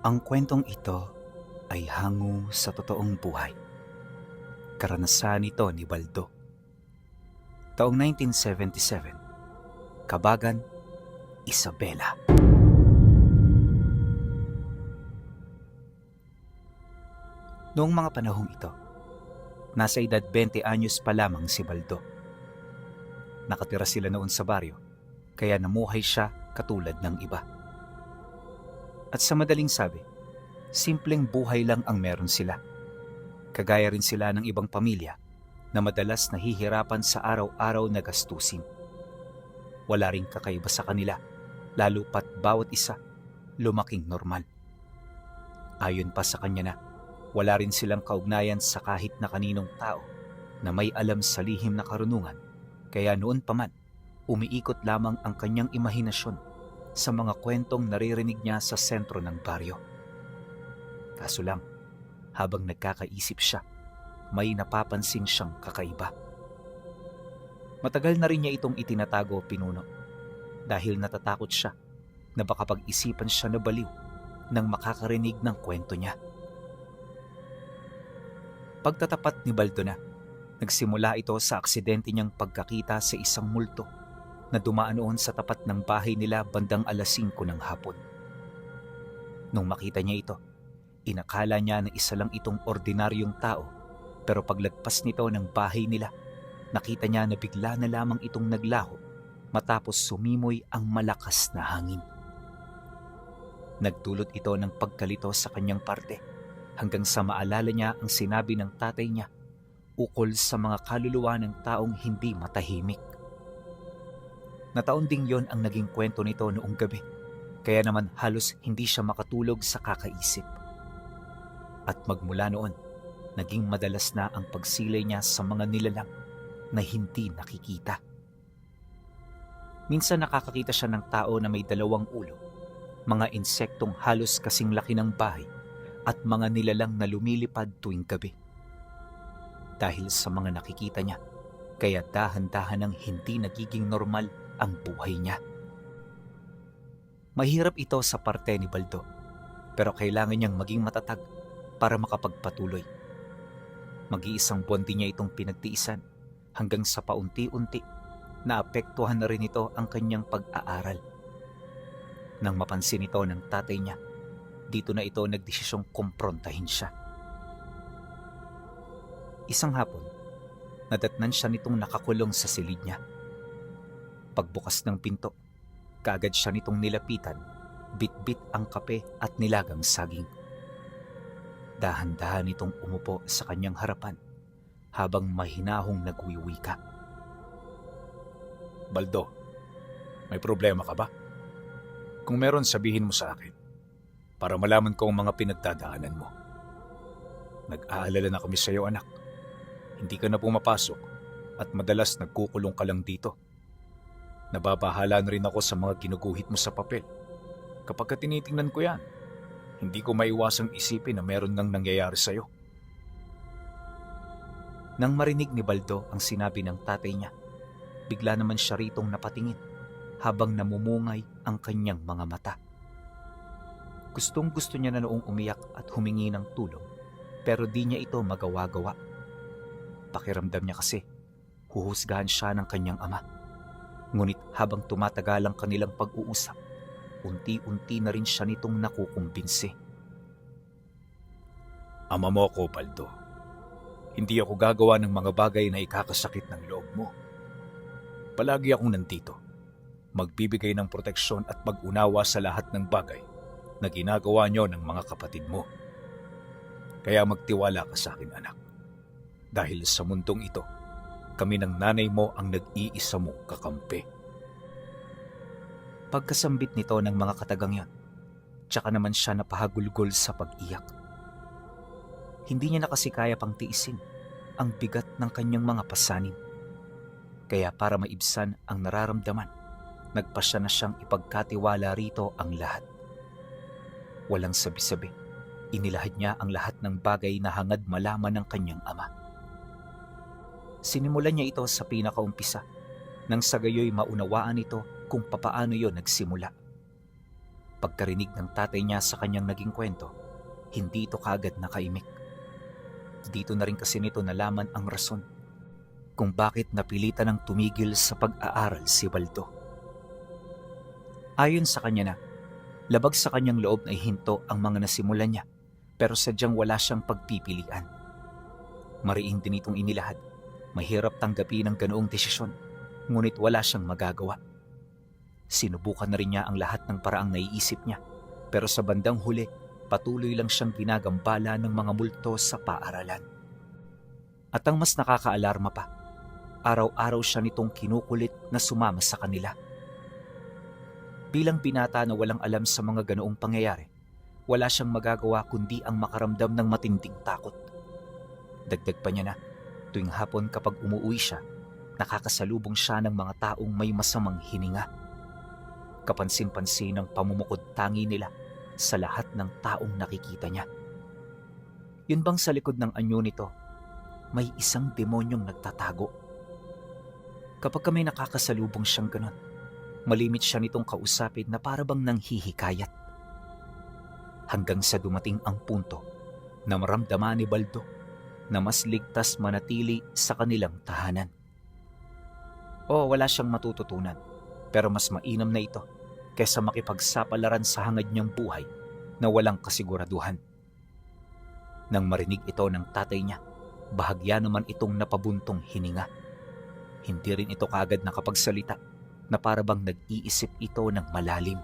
Ang kwentong ito ay hango sa totoong buhay. Karanasan ito ni Baldo. Taong 1977, Kabagan, Isabela. Noong mga panahong ito, nasa edad 20 anyos pa lamang si Baldo. Nakatira sila noon sa baryo, kaya namuhay siya katulad ng iba. At sa madaling sabi, simpleng buhay lang ang meron sila. Kagaya rin sila ng ibang pamilya na madalas nahihirapan sa araw-araw na gastusin. Wala ring kakaiba sa kanila, lalo pat bawat isa lumaking normal. Ayon pa sa kanya na, wala rin silang kaugnayan sa kahit na kaninong tao na may alam sa lihim na karunungan, kaya noon pa man, umiikot lamang ang kanyang imahinasyon sa mga kwentong naririnig niya sa sentro ng baryo. Kaso lang, habang nagkakaisip siya, may napapansin siyang kakaiba. Matagal na rin niya itong itinatago o pinuno dahil natatakot siya na baka pag-isipan siya na baliw nang makakarinig ng kwento niya. Pagtatapat ni Baldo na, nagsimula ito sa aksidente niyang pagkakita sa isang multo na dumaan noon sa tapat ng bahay nila bandang 5:00 ng hapon. Nung makita niya ito, inakala niya na isa lang itong ordinaryong tao, pero paglagpas nito ng bahay nila, nakita niya na bigla na lamang itong naglaho matapos sumimoy ang malakas na hangin. Nagdulot ito ng pagkalito sa kanyang parte hanggang sa maalala niya ang sinabi ng tatay niya ukol sa mga kaluluwa ng taong hindi matahimik. Nataon ding yon ang naging kwento nito noong gabi, kaya naman halos hindi siya makatulog sa kakaisip. At magmula noon, naging madalas na ang pagsilay niya sa mga nilalang na hindi nakikita. Minsan nakakakita siya ng tao na may 2 ulo, mga insektong halos kasing laki ng bahay, at mga nilalang na lumilipad tuwing gabi. Dahil sa mga nakikita niya, kaya dahan-dahan ang hindi nagiging normal ang buhay niya. Mahirap ito sa parte ni Baldo, pero kailangan niyang maging matatag para makapagpatuloy. Mag-iisang buwan din niya itong pinagtiisan hanggang sa paunti-unti naapektuhan na rin ito ang kanyang pag-aaral. Nang mapansin ito ng tatay niya, dito na ito nagdesisyong kumprontahin siya. Isang hapon, nadatnan siya nitong nakakulong sa silid niya. Pagbukas ng pinto, kaagad siya nitong nilapitan, bit-bit ang kape at nilagang saging. Dahan-dahan nitong umupo sa kanyang harapan habang mahinahong nagwiwika. Baldo, may problema ka ba? Kung meron, sabihin mo sa akin para malaman ko ang mga pinagdadaanan mo. Nag-aalala na kami sa iyo, anak. Hindi ka na pumapasok at madalas nagkukulong ka lang dito. Nababahala na rin ako sa mga ginuguhit mo sa papel. Kapag tinitingnan ko yan, hindi ko maiwasang isipin na meron nang nangyayari sa iyo. Nang marinig ni Baldo ang sinabi ng tatay niya, bigla naman siya ritong napatingin habang namumungay ang kanyang mga mata. Gustong-gusto niya na noong umiyak at humingi ng tulong, pero di niya ito magawa-gawa. Pakiramdam niya kasi, huhusgahan siya ng kanyang ama. Ngunit habang tumatagal ang kanilang pag-uusap, unti-unti na rin siya nitong nakukumbinsi. Ama mo ako, Baldo. Hindi ako gagawa ng mga bagay na ikakasakit ng loob mo. Palagi akong nandito, magbibigay ng proteksyon at pag-unawa sa lahat ng bagay na ginagawa niyo ng mga kapatid mo. Kaya magtiwala ka sa akin, anak. Dahil sa mundong ito, kami ng nanay mo ang nag-iisa mong kakampi. Pagkasambit nito ng mga katagang yon, tsaka naman siya napahagulgol sa pag-iyak. Hindi niya na kasi kaya pang tiisin ang bigat ng kanyang mga pasanin. Kaya para maibsan ang nararamdaman, nagpasya na siyang ipagkatiwala rito ang lahat. Walang sabi-sabi, inilahad niya ang lahat ng bagay na hangad malaman ng kanyang ama. Sinimulan niya ito sa pinakaumpisa, nang sa gayoy maunawaan ito kung papaano yon nagsimula. Pagkarinig ng tatay niya sa kanyang naging kwento, hindi ito kaagad nakaimik. Dito na rin kasi nito nalaman ang rason kung bakit napilitan ng tumigil sa pag-aaral si Baldo. Ayon sa kanya na, labag sa kanyang loob na ihinto ang mga nasimulan niya, pero sadyang wala siyang pagpipilian. Mariin din itong inilahad. Mahirap tanggapin ang ganoong desisyon, ngunit wala siyang magagawa. Sinubukan na rin niya ang lahat ng paraang naiisip niya, pero sa bandang huli, patuloy lang siyang ginagambala ng mga multo sa paaralan. At ang mas nakakaalarma pa, araw-araw siya nitong kinukulit na sumama sa kanila. Bilang binata na walang alam sa mga ganoong pangyayari, wala siyang magagawa kundi ang makaramdam ng matinding takot. Dagdag pa niya na, tuwing hapon kapag umuwi siya, nakakasalubong siya ng mga taong may masamang hininga. Kapansin-pansin ang pamumukod tangi nila sa lahat ng taong nakikita niya. Yun bang sa likod ng anyo nito, may isang demonyong nagtatago? Kapag kami nakakasalubong siyang ganon, malimit siya nitong kausapin na para bang nanghihikayat. Hanggang sa dumating ang punto na maramdaman ni Baldo na mas ligtas manatili sa kanilang tahanan. Wala siyang matututunan, pero mas mainam na ito kaysa makipagsapalaran sa hangad niyang buhay na walang kasiguraduhan. Nang marinig ito ng tatay niya, bahagya naman itong napabuntong hininga. Hindi rin ito kaagad nakapagsalita na para bang nag-iisip ito ng malalim.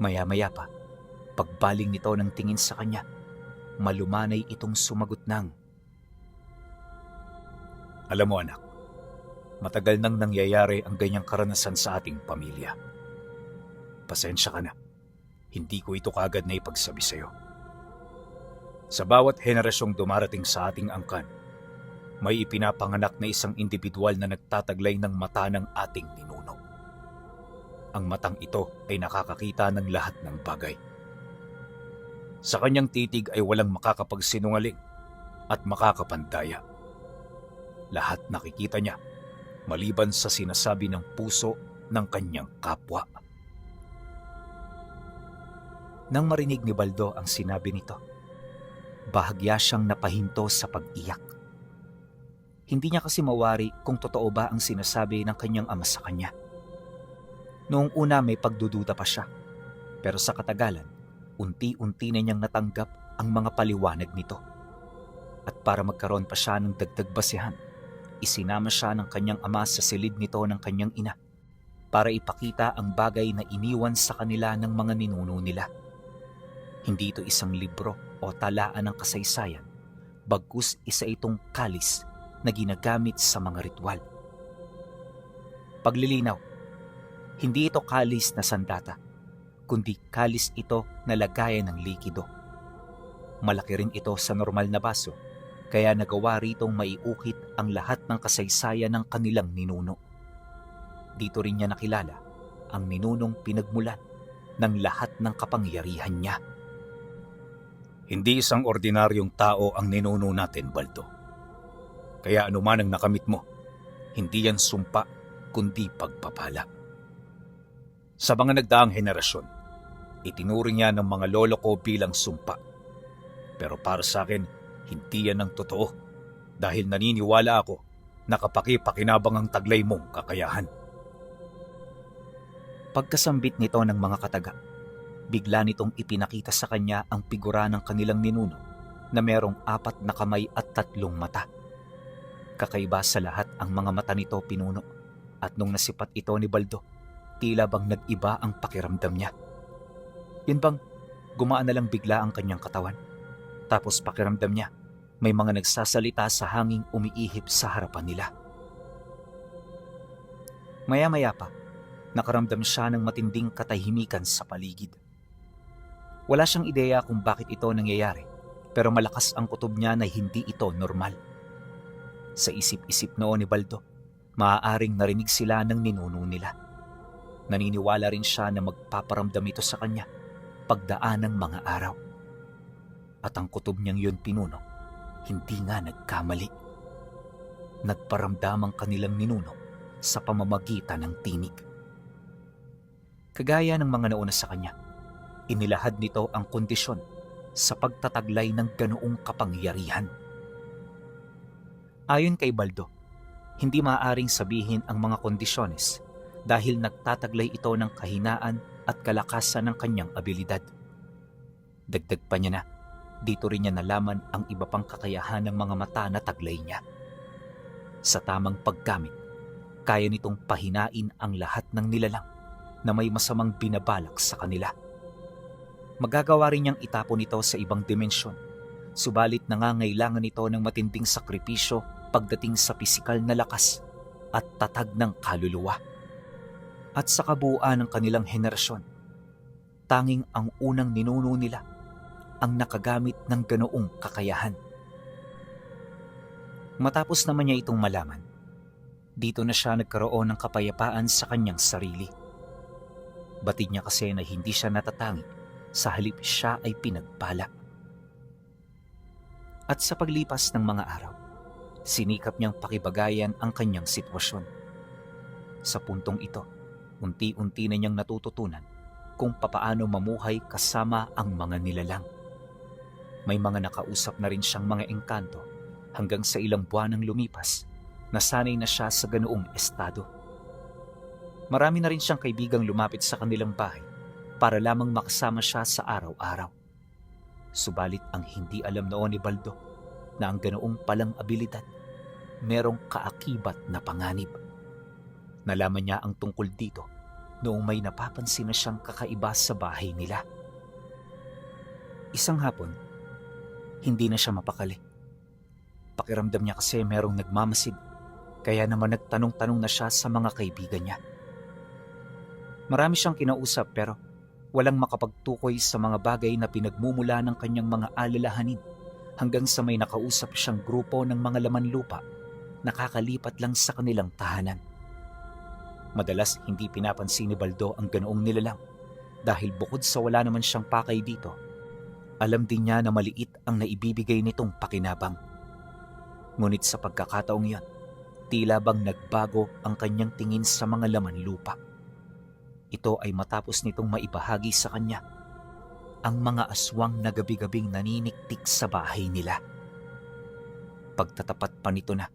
Maya-maya pa, pagbaling nito ng tingin sa kanya, malumanay itong sumagot ng, Alam mo anak, matagal nang nangyayari ang ganyang karanasan sa ating pamilya. Pasensya ka na, hindi ko ito kaagad na ipagsabi sa'yo. Sa bawat henerasyong dumarating sa ating angkan, may ipinapanganak na isang individual na nagtataglay ng mata ng ating ninuno. Ang matang ito ay nakakakita ng lahat ng bagay. Sa kanyang titig ay walang makakapagsinungaling at makakapandaya. Lahat nakikita niya, maliban sa sinasabi ng puso ng kanyang kapwa. Nang marinig ni Baldo ang sinabi nito, bahagya siyang napahinto sa pag-iyak. Hindi niya kasi mawari kung totoo ba ang sinasabi ng kanyang ama sa kanya. Noong una may pagdududa pa siya, pero sa katagalan, unti-unti na niyang natanggap ang mga paliwanag nito. At para magkaroon pa siya ng dagdag basehan, isinama siya ng kanyang ama sa silid nito ng kanyang ina para ipakita ang bagay na iniwan sa kanila ng mga ninuno nila. Hindi ito isang libro o talaan ng kasaysayan, bagkus isa itong kalis na ginagamit sa mga ritual. Paglilinaw, hindi ito kalis na sandata, kundi kalis ito na lagayan ng likido. Malaki rin ito sa normal na baso, kaya nagawa ritong maiukit ang lahat ng kasaysayan ng kanilang ninuno. Dito rin niya nakilala ang ninunong pinagmulan ng lahat ng kapangyarihan niya. Hindi isang ordinaryong tao ang ninuno natin, Baldo. Kaya anuman ang nakamit mo, hindi yan sumpa, kundi pagpapala. Sa mga nagdaang henerasyon, itinuring niya ng mga lolo ko bilang sumpa. Pero para sa akin, hindi yan ang totoo dahil naniniwala ako na kapaki-pakinabang ang taglay mong kakayahan. Pagkasambit nito ng mga kataga, bigla nitong ipinakita sa kanya ang figura ng kanilang ninuno na merong 4 na kamay at 3 mata. Kakaiba sa lahat ang mga mata nito, pinuno, at nung nasipat ito ni Baldo, tila bang nag-iba ang pakiramdam niya. Yun bang gumaan na lang bigla ang kanyang katawan, tapos pakiramdam niya may mga nagsasalita sa hanging umiihip sa harapan nila. Maya-maya pa, nakaramdam siya ng matinding katahimikan sa paligid. Wala siyang ideya kung bakit ito nangyayari, pero malakas ang kutob niya na hindi ito normal. Sa isip-isip noon ni Baldo, maaaring narinig sila ng ninuno nila. Naniniwala rin siya na magpaparamdam ito sa kanya pagdaan ng mga araw. At ang kutob niyang yun, pinuno, hindi nga nagkamali. Nagparamdam ang kanilang ninuno sa pamamagitan ng tinig. Kagaya ng mga nauna sa kanya, inilahad nito ang kondisyon sa pagtataglay ng ganoong kapangyarihan. Ayon kay Baldo, hindi maaaring sabihin ang mga kondisyones dahil nagtataglay ito ng kahinaan at kalakasan ng kanyang abilidad. Dagdag pa niya na, dito rin niya nalaman ang iba pang kakayahan ng mga mata na taglay niya. Sa tamang paggamit, kaya nitong pahinain ang lahat ng nilalang na may masamang binabalak sa kanila. Magagawa rin niyang itapon ito sa ibang dimensyon, subalit nangangailangan ito ng matinding sakripisyo pagdating sa pisikal na lakas at tatag ng kaluluwa. At sa kabuuan ng kanilang henerasyon, tanging ang unang ninuno nila ang nakagamit ng ganoong kakayahan. Matapos naman niya itong malaman, dito na siya nagkaroon ng kapayapaan sa kanyang sarili. Batid niya kasi na hindi siya natatangi, sa halip siya ay pinagpala. At sa paglipas ng mga araw, sinikap niyang pakibagayan ang kanyang sitwasyon. Sa puntong ito, unti-unti na niyang natututunan kung papaano mamuhay kasama ang mga nilalang. May mga nakausap na rin siyang mga engkanto hanggang sa ilang buwan ang lumipas, nasanay na siya sa ganoong estado. Marami na rin siyang kaibigang lumapit sa kanilang bahay para lamang makasama siya sa araw-araw. Subalit ang hindi alam noon ni Baldo na ang ganoong palang abilidad merong kaakibat na panganib. Nalaman niya ang tungkol dito noong may napapansin na siyang kakaiba sa bahay nila. Isang hapon, hindi na siya mapakali. Pakiramdam niya kasi merong nagmamasid, kaya naman nagtanong-tanong na siya sa mga kaibigan niya. Marami siyang kinausap pero walang makapagtukoy sa mga bagay na pinagmumula ng kanyang mga alalahanin hanggang sa may nakausap siyang grupo ng mga laman lupa na kakalipat lang sa kanilang tahanan. Madalas hindi pinapansin ni Baldo ang ganoong nilalang dahil bukod sa wala naman siyang pakay dito, alam din niya na maliit ang naibibigay nitong pakinabang. Ngunit sa pagkakataong yan, tila bang nagbago ang kanyang tingin sa mga laman lupa. Ito ay matapos nitong maibahagi sa kanya ang mga aswang na gabi-gabing naniniktik sa bahay nila. Pagtatapat pa nito na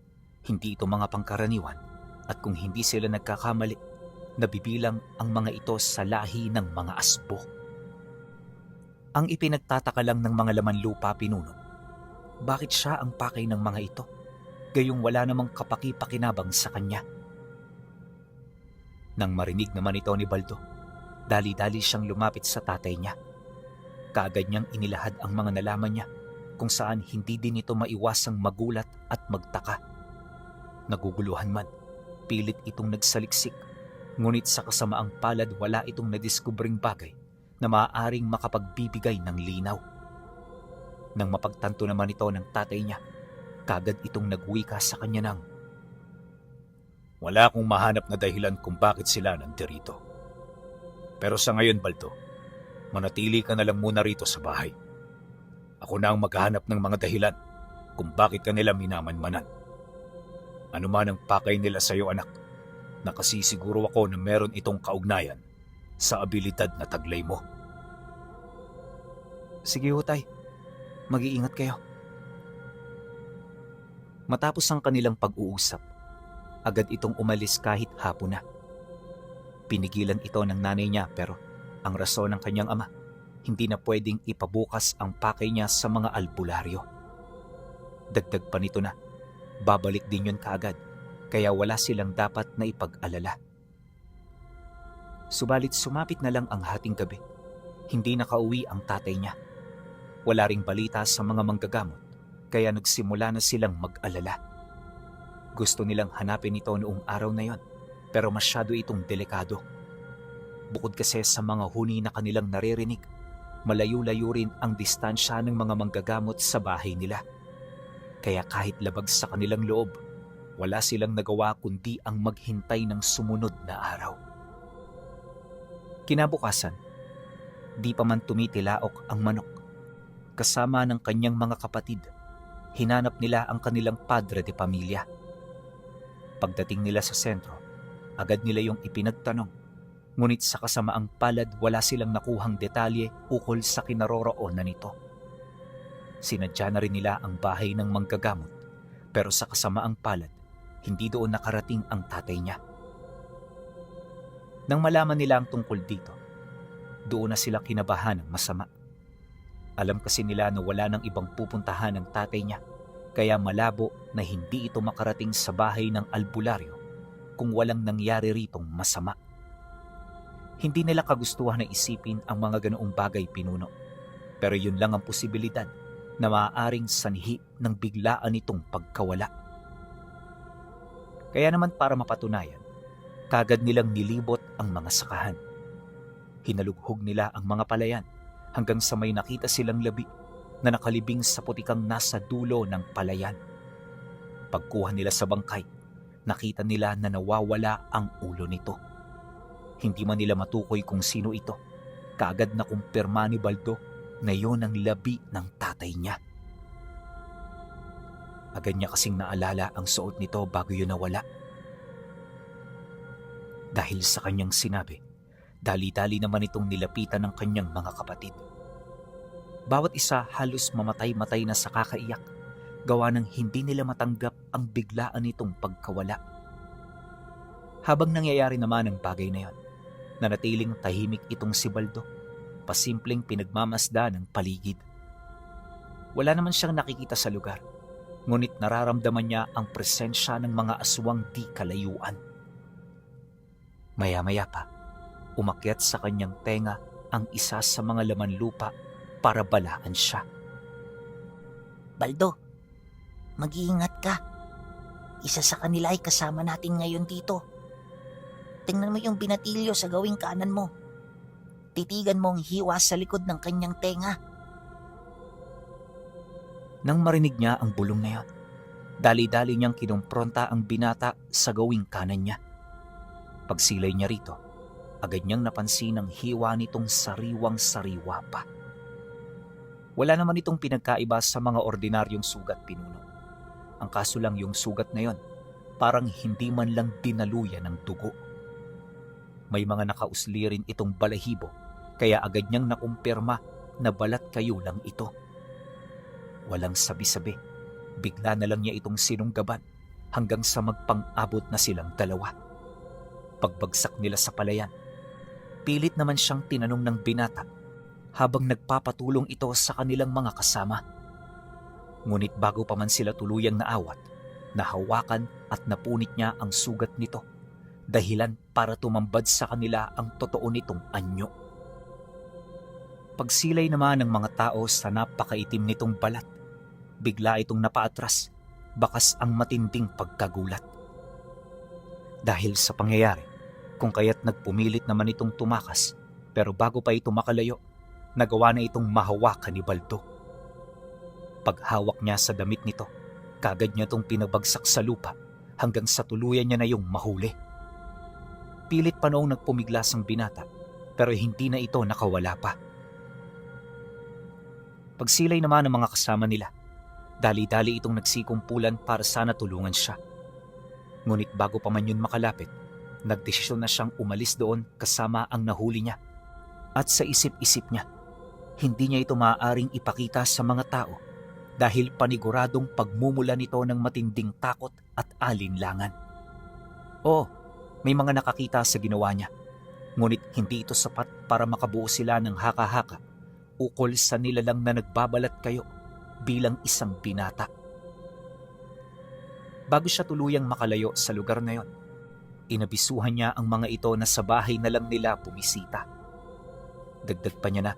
hindi ito mga pangkaraniwan at kung hindi sila nagkakamali, nabibilang ang mga ito sa lahi ng mga asbo. Ang ipinagtataka lang ng mga laman lupa pinuno, bakit siya ang pakay ng mga ito, gayong wala namang kapaki-pakinabang sa kanya. Nang marinig naman ito ni Baldo, dali-dali siyang lumapit sa tatay niya. Kaagad niyang inilahad ang mga nalaman niya kung saan hindi din ito maiwasang magulat at magtaka. Naguguluhan man, pilit itong nagsaliksik, ngunit sa kasamaang palad wala itong nadiskubring bagay na maaaring makapagbibigay ng linaw. Nang mapagtanto naman ito ng tatay niya, kaagad itong nagwika sa kanya ng, Wala akong mahanap na dahilan kung bakit sila nandirito. Pero sa ngayon, Baldo, manatili ka na lang muna rito sa bahay. Ako na ang maghahanap ng mga dahilan kung bakit ka nila minamanmanan. Ano man ang pakay nila sa iyo, anak, nakasisiguro ako na meron itong kaugnayan sa abilidad na taglay mo. Sige ho, tay. Mag-iingat kayo. Matapos ang kanilang pag-uusap, agad itong umalis kahit hapon na. Pinigilan ito ng nanay niya pero ang rason ng kanyang ama, hindi na pwedeng ipabukas ang pakay niya sa mga albularyo. Dagdag pa nito na, babalik din yun kaagad, kaya wala silang dapat na ipag-alala. Subalit sumapit na lang ang hating gabi, hindi nakauwi ang tatay niya. Wala ring balita sa mga manggagamot, kaya nagsimula na silang mag-alala. Gusto nilang hanapin ito noong araw na yon, pero masyado itong delikado. Bukod kasi sa mga huni na kanilang naririnig, malayo-layo rin ang distansya ng mga manggagamot sa bahay nila. Kaya kahit labag sa kanilang loob, wala silang nagawa kundi ang maghintay ng sumunod na araw. Kinabukasan, di pa man tumitilaok ang manok. Kasama ng kanyang mga kapatid, hinanap nila ang kanilang padre de pamilya. Pagdating nila sa sentro, agad nila yung ipinagtanong Ngunit sa kasamaang palad wala silang nakuhang detalye ukol sa kinaroroonan nito. Sinadya na rin nila ang bahay ng manggagamot, pero sa kasamaang palad, hindi doon nakarating ang tatay niya. Nang malaman nila ang tungkol dito, doon na sila kinabahan ng masama. Alam kasi nila na wala nang ibang pupuntahan ng tatay niya, kaya malabo na hindi ito makarating sa bahay ng albularyo kung walang nangyari ritong masama. Hindi nila kagustuhan na isipin ang mga ganoong bagay, pinuno, pero yun lang ang posibilidad na maaaring sanhi ng biglaan nitong pagkawala. Kaya naman para mapatunayan, kagad nilang nilibot ang mga sakahan. Hinalughog nila ang mga palayan hanggang sa may nakita silang labi na nakalibing sa putikang nasa dulo ng palayan. Pagkuha nila sa bangkay, nakita nila na nawawala ang ulo nito. Hindi man nila matukoy kung sino ito, kaagad na kumpirma ni Baldo na yun ang labi ng tatay niya. Agad niya kasing naalala ang suot nito bago yun nawala. Dahil sa kanyang sinabi, dali-dali naman itong nilapitan ng kanyang mga kapatid. Bawat isa halos mamatay-matay na sa kakaiyak, gawa ng hindi nila matanggap ang biglaan nitong pagkawala. Habang nangyayari naman ang bagay na yon, nanatiling tahimik itong si Baldo, pasimpleng pinagmamasda ng paligid. Wala naman siyang nakikita sa lugar, ngunit nararamdaman niya ang presensya ng mga aswang di kalayuan. Maya-maya pa, umakyat sa kanyang tenga ang isa sa mga laman lupa para balaan siya. Baldo, mag-iingat ka. Isa sa kanila ay kasama natin ngayon dito. Tingnan mo yung binatilyo sa gawing kanan mo. Titigan mo ang hiwa sa likod ng kanyang tenga. Nang marinig niya ang bulong na yon, dali-dali niyang kinumpronta ang binata sa gawing kanan niya. Pagsilay niya rito, agad niyang napansin ang hiwa nitong sariwang-sariwa pa. Wala naman itong pinagkaiba sa mga ordinaryong sugat, pinuno. Ang kaso lang yung sugat na yon, parang hindi man lang dinaluyan ng dugo. May mga nakausli rin itong balahibo, kaya agad niyang nakumpirma na balat kayo lang ito. Walang sabi-sabi, bigla na lang niya itong sinunggaban hanggang sa magpang-abot na silang dalawa. Pagbagsak nila sa palayan, pilit naman siyang tinanong ng binata habang nagpapatulong ito sa kanilang mga kasama. Ngunit bago pa man sila tuluyang naawat, nahawakan at napunit niya ang sugat nito, dahilan para tumambad sa kanila ang totoo nitong anyo. Pagsilay naman ng mga tao sa napakaitim nitong balat, bigla itong napaatras, bakas ang matinding pagkagulat. Dahil sa pangyayari, kung kaya't nagpumilit naman itong tumakas, pero bago pa ito makalayo, nagawa na itong mahawakan ni Baldo. Paghawak niya sa damit nito, kagad niya itong pinabagsak sa lupa hanggang sa tuluyan niya na yung mahuli. Pilit pa noong nagpumiglas ang binata, pero hindi na ito nakawala pa. Pagsilay naman ng mga kasama nila, dali-dali itong nagsikumpulan para sana tulungan siya. Ngunit bago pa man yun makalapit, nagdesisyon na siyang umalis doon kasama ang nahuli niya. At sa isip-isip niya, hindi niya ito maaaring ipakita sa mga tao dahil paniguradong pagmumula nito ng matinding takot at alinlangan. Oo, may mga nakakita sa ginawa niya, ngunit hindi ito sapat para makabuo sila ng haka-haka ukol sa nilalang na nagbabalat kayo bilang isang binata. Bago siya tuluyang makalayo sa lugar na yon, inabisuhan niya ang mga ito na sa bahay na lang nila bumisita. Dagdag pa niya na,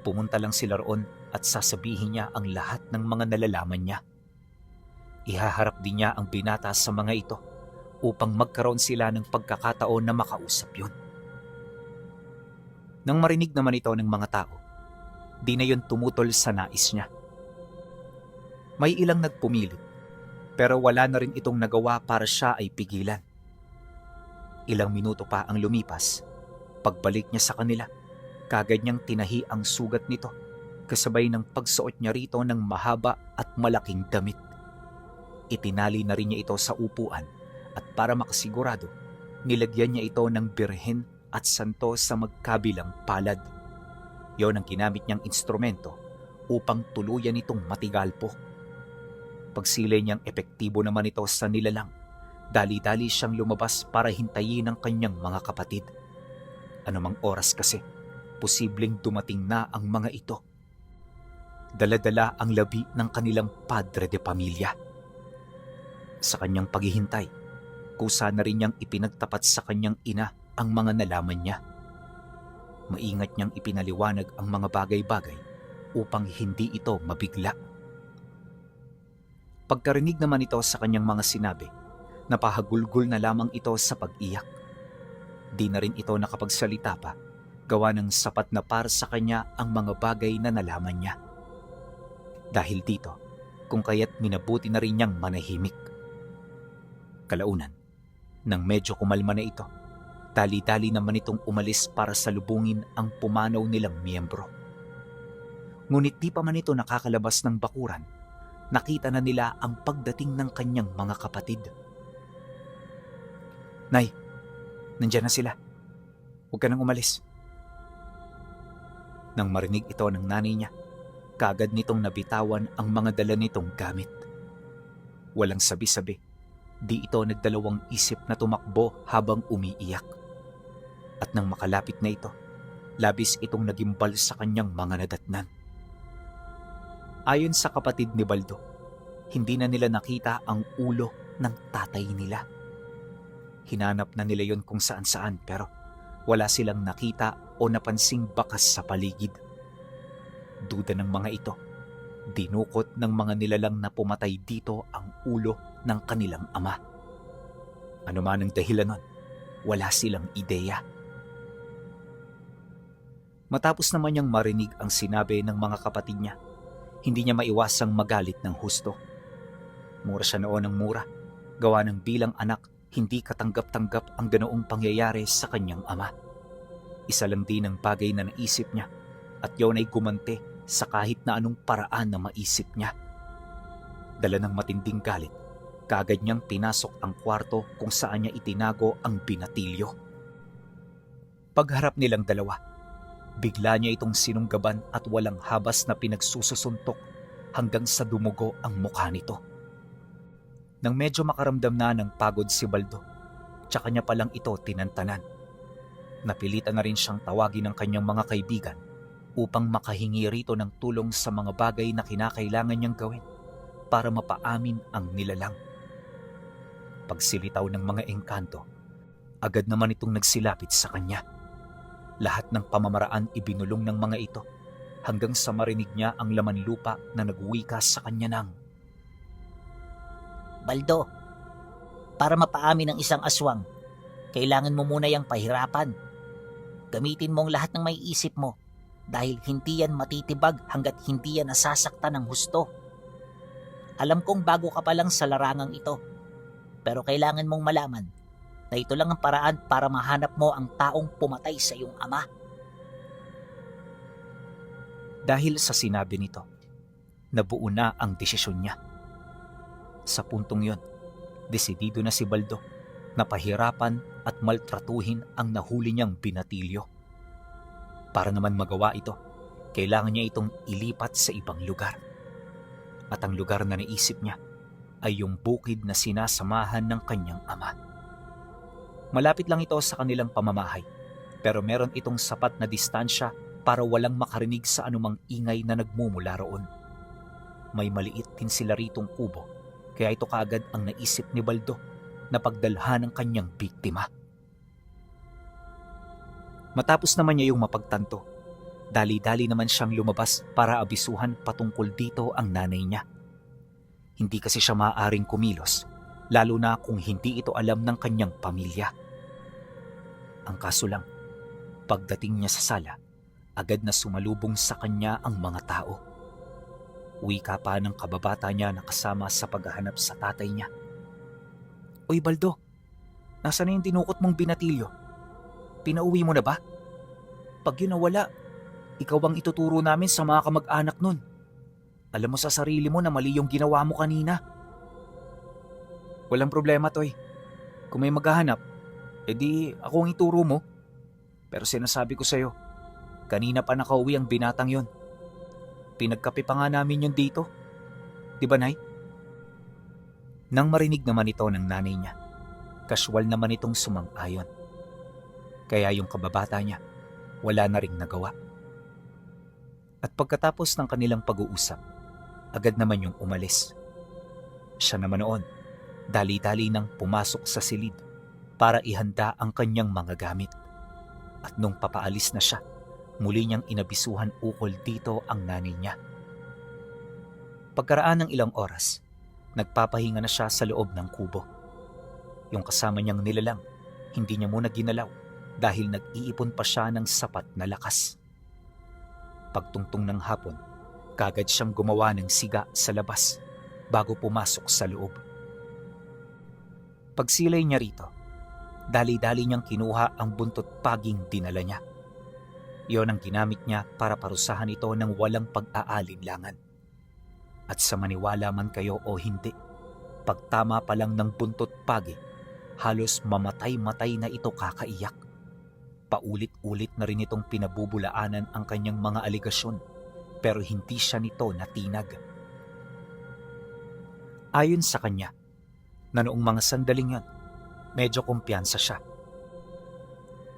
pumunta lang sila roon at sasabihin niya ang lahat ng mga nalalaman niya. Ihaharap din niya ang binata sa mga ito upang magkaroon sila ng pagkakataon na makausap yun. Nang marinig naman ito ng mga tao, di na yun tumutol sa nais niya. May ilang nagpumilit, pero wala na rin itong nagawa para siya ay pigilan. Ilang minuto pa ang lumipas, pagbalik niya sa kanila, kagad niyang tinahi ang sugat nito, kasabay ng pagsuot niya rito ng mahaba at malaking damit. Itinali na rin niya ito sa upuan at para makasigurado, nilagyan niya ito ng birhen at santo sa magkabilang palad. Yon ang ginamit niyang instrumento upang tuluyan itong matigalpo. Pagsilay niyang epektibo naman ito sa nilalang, dali-dali siyang lumabas para hintayin ang kanyang mga kapatid. Anumang oras kasi, posibleng dumating na ang mga ito. Dala-dala ang labi ng kanilang padre de pamilya. Sa kanyang paghihintay, kusa na rin niyang ipinagtapat sa kanyang ina ang mga nalaman niya. Maingat niyang ipinaliwanag ang mga bagay-bagay upang hindi ito mabigla. Pagkarinig naman ito sa kanyang mga sinabi, napahagulgol na lamang ito sa pag-iyak. Di na rin ito nakapagsalita pa, gawa ng sapat na para sa kanya ang mga bagay na nalaman niya. Dahil dito, kung kaya't minabuti na rin niyang manahimik. Kalaunan, nang medyo kumalma na ito, dali-dali naman itong umalis para salubungin ang pumanaw nilang miyembro. Ngunit di pa man ito nakakalabas ng bakuran, nakita na nila ang pagdating ng kanyang mga kapatid. "Nay, nandiyan na sila. Huwag ka nang umalis." Nang marinig ito ng nanay niya, kaagad nitong nabitawan ang mga dala nitong gamit. Walang sabi-sabi, di ito nagdalawang isip na tumakbo habang umiiyak. At nang makalapit na ito, labis itong nagimbal sa kanyang mga nadatnan. Ayon sa kapatid ni Baldo, hindi na nila nakita ang ulo ng tatay nila. Hinanap na nila yon kung saan-saan pero wala silang nakita o napansing bakas sa paligid. Duda ng mga ito, dinukot ng mga nilalang na pumatay dito ang ulo ng kanilang ama. Ano man ang dahilan nun, wala silang ideya. Matapos naman niyang marinig ang sinabi ng mga kapatid niya, hindi niya maiwasang magalit ng husto. Mura siya noon ng mura, gawa ng bilang anak, hindi katanggap-tanggap ang ganoong pangyayari sa kanyang ama. Isa lang din ang bagay na naisip niya at yun ay gumante sa kahit na anong paraan na maisip niya. Dala ng matinding galit, kaagad niyang pinasok ang kwarto kung saan niya itinago ang binatilyo. Pagharap nilang dalawa, bigla niya itong sinunggaban at walang habas na pinagsususuntok hanggang sa dumugo ang mukha nito. Nang medyo makaramdam na ng pagod si Baldo, tsaka niya palang ito tinantanan. Napilitan na rin siyang tawagin ng kanyang mga kaibigan upang makahingi rito ng tulong sa mga bagay na kinakailangan niyang gawin para mapaamin ang nilalang. Pagsilitaw ng mga engkanto, agad naman itong nagsilapit sa kanya. Lahat ng pamamaraan ibinulong ng mga ito hanggang sa marinig niya ang laman lupa na nagwika sa kanya ng, "Baldo, para mapaamin ang isang aswang, kailangan mo muna yang pahirapan. Gamitin mo ang lahat ng may isip mo dahil hindi yan matitibag hanggat hindi yan nasasaktan ng husto. Alam kong bago ka pa lang sa larangang ito, pero kailangan mong malaman na ito lang ang paraan para mahanap mo ang taong pumatay sa iyong ama." Dahil sa sinabi nito, nabuo na ang desisyon niya. Sa puntong yon, desidido na si Baldo na pahirapan at maltratuhin ang nahuli niyang binatilyo. Para naman magawa ito, kailangan niya itong ilipat sa ibang lugar. At ang lugar na naisip niya ay yung bukid na sinasamahan ng kanyang ama. Malapit lang ito sa kanilang pamamahay, pero meron itong sapat na distansya para walang makarinig sa anumang ingay na nagmumula roon. May maliit din sila ritong kubo, kaya ito kaagad ang naisip ni Baldo na pagdalhan ng kanyang biktima. Matapos naman niya yung mapagtanto, dali-dali naman siyang lumabas para abisuhan patungkol dito ang nanay niya. Hindi kasi siya maaaring kumilos, lalo na kung hindi ito alam ng kanyang pamilya. Ang kaso lang, pagdating niya sa sala, agad na sumalubong sa kanya ang mga tao. Wika pa ng kababata niya na kasama sa paghahanap sa tatay niya. "Uy Baldo, nasaan na yung dinukot mong binatilyo? Pinauwi mo na ba? Pag yun nawala, ikaw ang ituturo namin sa mga kamag-anak nun. Alam mo sa sarili mo na mali yung ginawa mo kanina." "Walang problema, Toy. Kung may maghahanap, edi ako ang ituro mo." Pero sinasabi ko sa'yo, kanina pa nakauwi ang binatang yon. Pinagkape pa nga namin yun dito. Di ba, Nay? Nang marinig naman ito ng nanay niya, kaswal naman itong sumang-ayon. Kaya yung kababata niya, wala na ring nagawa. At pagkatapos ng kanilang pag-uusap, agad naman yung umalis. Siya naman noon, dali-dali nang pumasok sa silid para ihanda ang kanyang mga gamit. At nung papaalis na siya, muli niyang inabisuhan ukol dito ang nanay niya. Pagkaraan ng ilang oras, nagpapahinga na siya sa loob ng kubo. Yung kasama niyang nilalang, hindi niya muna ginalaw dahil nag-iipon pa siya ng sapat na lakas. Pagtungtong ng hapon, kagad siyang gumawa ng siga sa labas bago pumasok sa loob. Pagsilay niya rito, dali-dali niyang kinuha ang buntot paging dinala niya. Iyon ang ginamit niya para parusahan ito ng walang pag-aalinlangan. At sa maniwala man kayo o hindi, pagtama pa lang ng buntot pagi, halos mamatay-matay na ito kakaiyak. Paulit-ulit na rin itong pinabubulaanan ang kanyang mga aligasyon, pero hindi siya nito natinag. Ayon sa kanya, na noong mga sandaling yon, medyo kumpiyansa siya.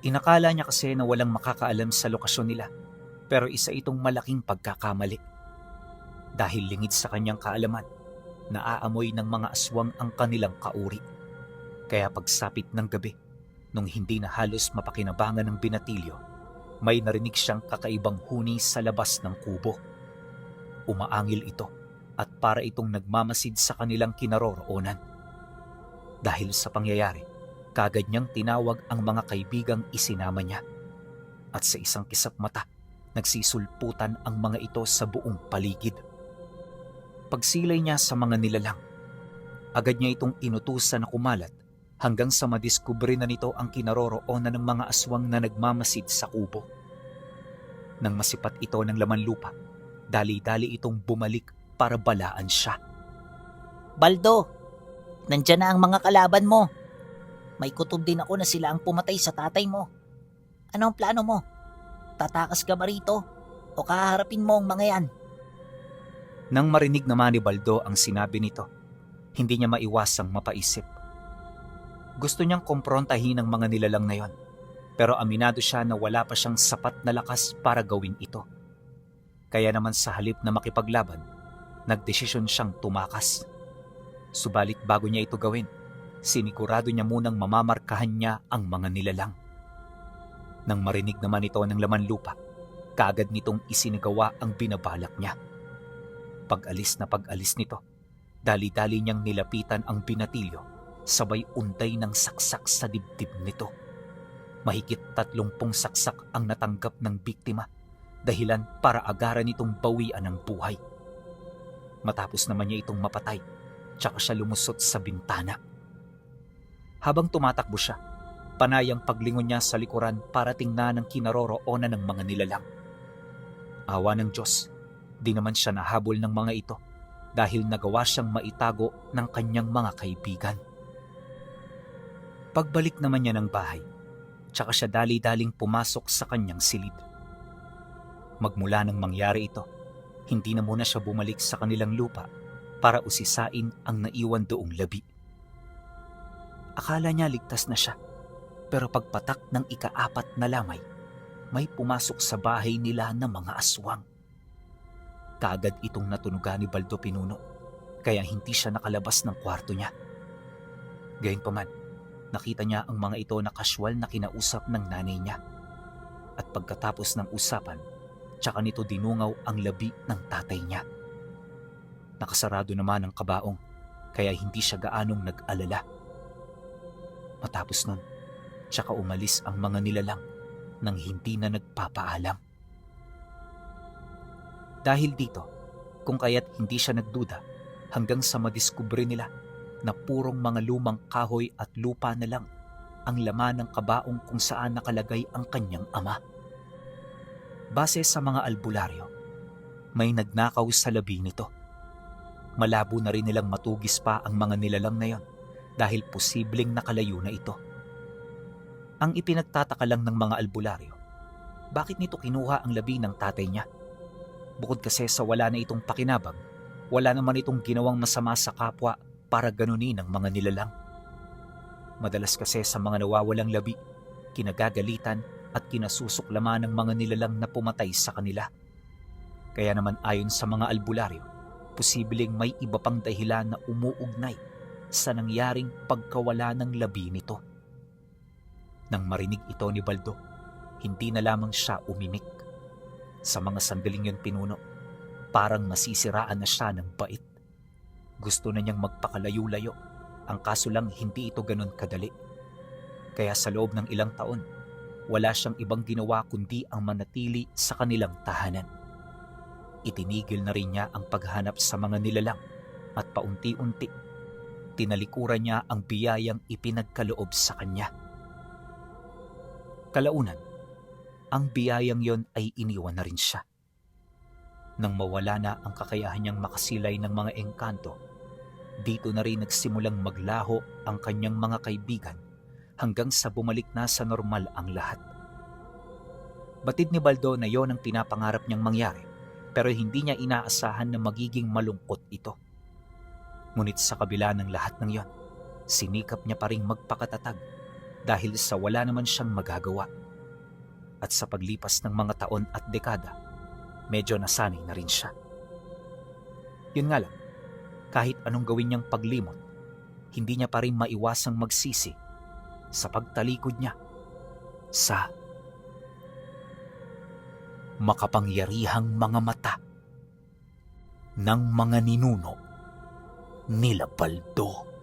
Inakala niya kasi na walang makakaalam sa lokasyon nila, pero isa itong malaking pagkakamali. Dahil lingid sa kanyang kaalaman, naaamoy ng mga aswang ang kanilang kauri. Kaya pagsapit ng gabi, nung hindi na halos mapakinabangan ng binatilyo, may narinig siyang kakaibang huni sa labas ng kubo. Umaangil ito at para itong nagmamasid sa kanilang kinaroroonan. Dahil sa pangyayari, kagad niyang tinawag ang mga kaibigang isinama niya. At sa isang kisap mata, nagsisulputan ang mga ito sa buong paligid. Pagsilay niya sa mga nilalang, agad niya itong inutusan na kumalat hanggang sa madiskubre na nito ang kinaroroonan ng mga aswang na nagmamasid sa kubo. Nang masipat ito ng laman lupa, dali-dali itong bumalik para balaan siya. Baldo, nandyan na ang mga kalaban mo. May kutob din ako na sila ang pumatay sa tatay mo. Ano ang plano mo? Tatakas ka ba rito? O kaharapin mo ang mga yan? Nang marinig naman ni Baldo ang sinabi nito, hindi niya maiwasang mapaisip. Gusto niyang kumprontahin ang mga nilalang na yon, pero aminado siya na wala pa siyang sapat na lakas para gawin ito. Kaya naman sa halip na makipaglaban, nagdesisyon siyang tumakas. Subalit bago niya ito gawin, sinigurado niya munang mamamarkahan niya ang mga nilalang. Nang marinig naman ito ng laman lupa, kaagad nitong isinigawa ang binabalak niya. Pag-alis nito, dali-dali niyang nilapitan ang binatilyo, sabay unday ng saksak sa dibdib nito. Mahigit 30 saksak ang natanggap ng biktima, dahilan para agaran itong bawian ng buhay. Matapos naman niya itong mapatay, tsaka siya lumusot sa bintana. Habang tumatakbo siya, panayang paglingon niya sa likuran para tingnan ang kinaroroonan ng mga nilalang. Awa ng Diyos, di naman siya nahabol ng mga ito dahil nagawa siyang maitago ng kanyang mga kaibigan. Pagbalik naman niya ng bahay, tsaka siya dali-daling pumasok sa kanyang silid. Magmula nang mangyari ito, hindi na muna siya bumalik sa kanilang lupa para usisain ang naiwan doong labi. Akala niya ligtas na siya, pero pagpatak ng ika-4 na lamay, may pumasok sa bahay nila na mga aswang. Kaagad itong natunugan ni Baldo Pinuno, kaya hindi siya nakalabas ng kwarto niya. Gayunpaman, nakita niya ang mga ito na kasywal na kinausap ng nanay niya. At pagkatapos ng usapan, tsaka nito dinungaw ang labi ng tatay niya. Nakasarado naman ang kabaong, kaya hindi siya gaanong nag-alala. Matapos nun, tsaka umalis ang mga nilalang nang hindi na nagpapaalam. Dahil dito, kung kaya't hindi siya nagduda hanggang sa madiskubre nila na purong mga lumang kahoy at lupa na lang ang laman ng kabaong kung saan nakalagay ang kanyang ama. Base sa mga albularyo, may nagnakaw sa labi nito. Malabo na rin nilang matugis pa ang mga nilalang na yon dahil posibleng nakalayo na ito. Ang ipinagtataka lang ng mga albularyo, bakit nito kinuha ang labi ng tatay niya? Bukod kasi sa wala na itong pakinabang, wala naman itong ginawang masama sa kapwa para ganunin ang mga nilalang. Madalas kasi sa mga nawawalang labi, kinagagalitan at kinasusuklaman ng mga nilalang na pumatay sa kanila. Kaya naman ayon sa mga albularyo, posibleng may iba pang dahilan na umuugnay sa nangyaring pagkawala ng labi nito. Nang marinig ito ni Baldo, hindi na lamang siya umimik. Sa mga sandaling yun pinuno, parang masisiraan na siya ng bait. Gusto na niyang magpakalayo-layo, ang kaso lang hindi ito ganun kadali. Kaya sa loob ng ilang taon, wala siyang ibang ginawa kundi ang manatili sa kanilang tahanan. Itinigil na rin niya ang paghanap sa mga nilalang at paunti-unti, tinalikuran niya ang biyayang ipinagkaloob sa kanya. Kalaunan, ang biyayang yon ay iniwan na rin siya. Nang mawala na ang kakayahan niyang makasilay ng mga engkanto, dito na rin nagsimulang maglaho ang kanyang mga kaibigan hanggang sa bumalik na sa normal ang lahat. Batid ni Baldo na yon ang pinapangarap niyang mangyari, pero hindi niya inaasahan na magiging malungkot ito. Ngunit sa kabila ng lahat ng yon, sinikap niya pa ring magpakatatag dahil sa wala naman siyang magagawa. At sa paglipas ng mga taon at dekada, medyo nasanay na rin siya. Yun nga lang, kahit anong gawin niyang paglimot, hindi niya pa rin maiwasang magsisi sa pagtalikod niya sa makapangyarihang mga mata ng mga ninuno nila Baldo.